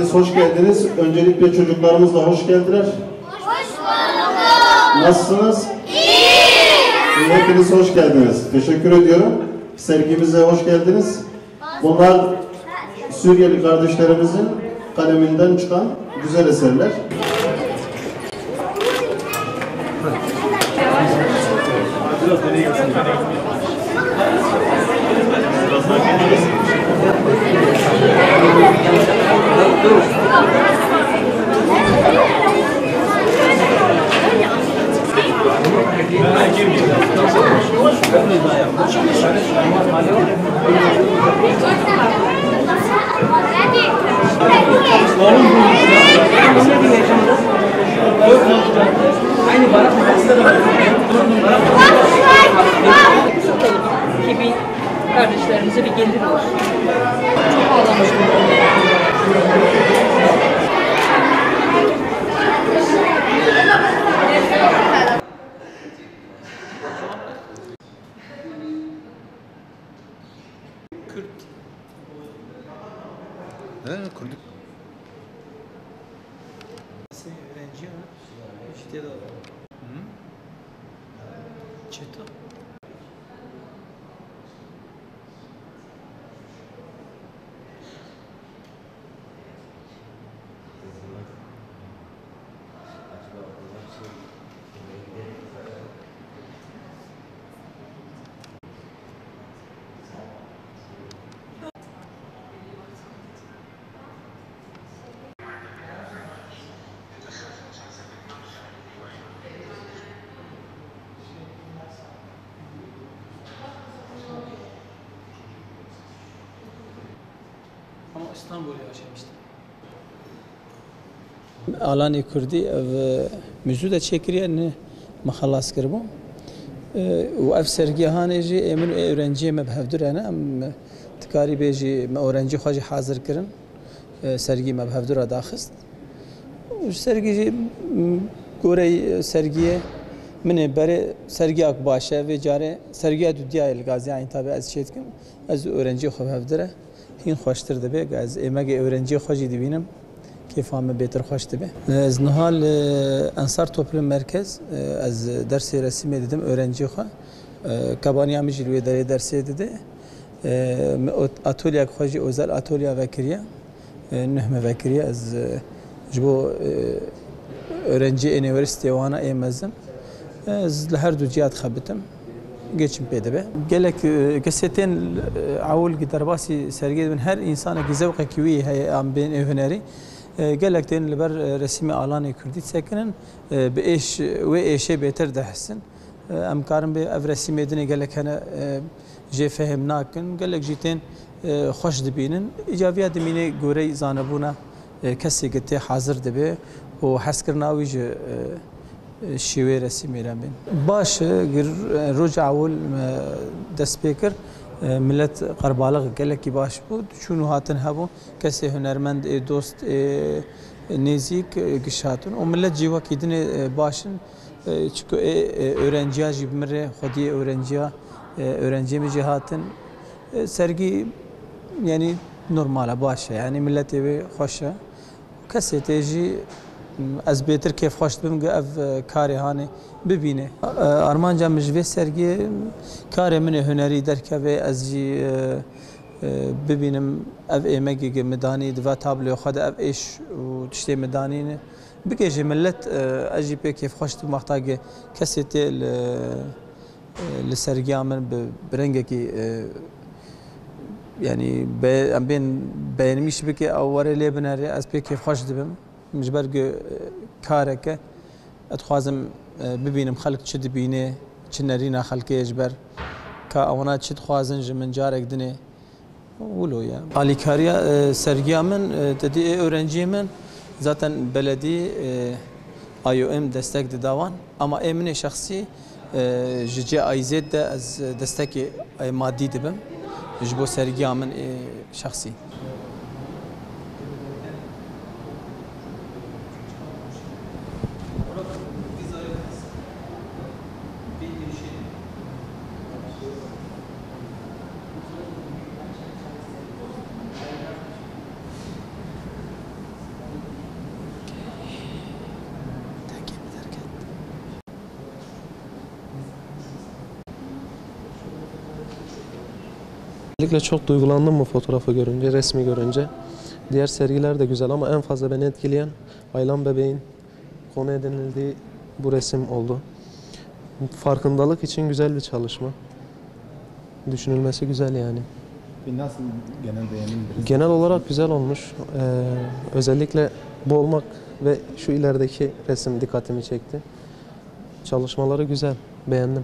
Hoş geldiniz. Öncelikle çocuklarımız da hoş geldiler. Hoş bulduk. Nasılsınız? İyi. Hepiniz hoş geldiniz. Teşekkür ediyorum. Sergimize hoş geldiniz. Bunlar Suriyeli kardeşlerimizin kaleminden çıkan güzel eserler. Gibi kardeşlerimize bir gelir olur. Çok ağlamıştım. Kürt. Kürdük. Öğrenci mi? İşte de. Çeta. Ama İstanbul'da yaşamıştım. Alanı Kürdi ev mevzuda çekiriye ne mahalas kırbo. O ev sergihane ji emin öğrenciye mebhevdur yani am tkari beji öğrenci xwaji hazır kırın sergi mebhevdur adaxist. Sergi gorey sergiye من بره سرگی اک باشه و جاره سرگی دودیا الگازی این تابع از چیت کم از اورنجی خوب هفدره هین خوشتر دبی از امگه اورنجی خوشی دبینم کیف هم بهتر خوش دبی از نهال انصار توپل مرکز از درس رسمی دیدم اورنجی خو کبانی هم جلوی داره درسی دیده اتولیا خوشی اوزال اتولیا وکریه نهم وکریه از جبو öğrenci üniversite wana emezdim. لهر دو جهات خبتم geçim pedebe. Gelek gazetten avul giderbasi sergi ben her insana gizevqe kiwi hay am ben evneri. Gelekten liber resmi alanı Kürdi sekinin be eş ve eşe beter dehsin. Am karım be ev resmi edine gelek hana je fehem nakin gelek jiten hoş dibinin icabiyat dimine göre zanabuna kesi gitti hazır dibe o haskırnavi شیوه رسمی را بین. باشه گر روز اول دست بکر ملت قربالغ گله کی باش بود چون هاتن هبو کسی هنرمند دوست نزیک گشاتون و ملت جیوا کیدن باشن çünkü öğrenciya jibmire xodi öğrenci mi cihatın sergi yani normal baş yani millet evi hoşa kaseti از بهتر کیف خوش بیم که اف کاری هانی ببینه. آرمانجا مجوی سرگی کاری من هنری درکه و از جی ببینم اف ایمگی که مدانی دو تابلو خود اف ایش و تشتی مدانی نه بکیجی ملت اجی به کیف خوش بیم وقتا که کسی تی لسرگی آمن برنگه کی yani ben beğenmiş bir ki avvare lebneri az pek keyif hoş dibim. مجبر کارکه اتخوازم ببینم خلق چه دبینه چه نرینا خلقی اجبر که آونا چه خوازن جمن جارک دنه ولویا. آلیکاریا سرگیا من تدی öğrenci من zaten belediye IOM destek دادوان اما امن شخصی جی آیزد از destek مادی دبم جبو سرگیا من شخصی. Özellikle çok duygulandım bu fotoğrafı görünce, resmi görünce. Diğer sergiler de güzel ama en fazla beni etkileyen Aylan Bebeğin konu edinildiği bu resim oldu. Farkındalık için güzel bir çalışma. Düşünülmesi güzel yani. Nasıl genel beğenildiniz? Genel olarak güzel olmuş. Özellikle bu olmak ve şu ilerideki resim dikkatimi çekti. Çalışmaları güzel, beğendim.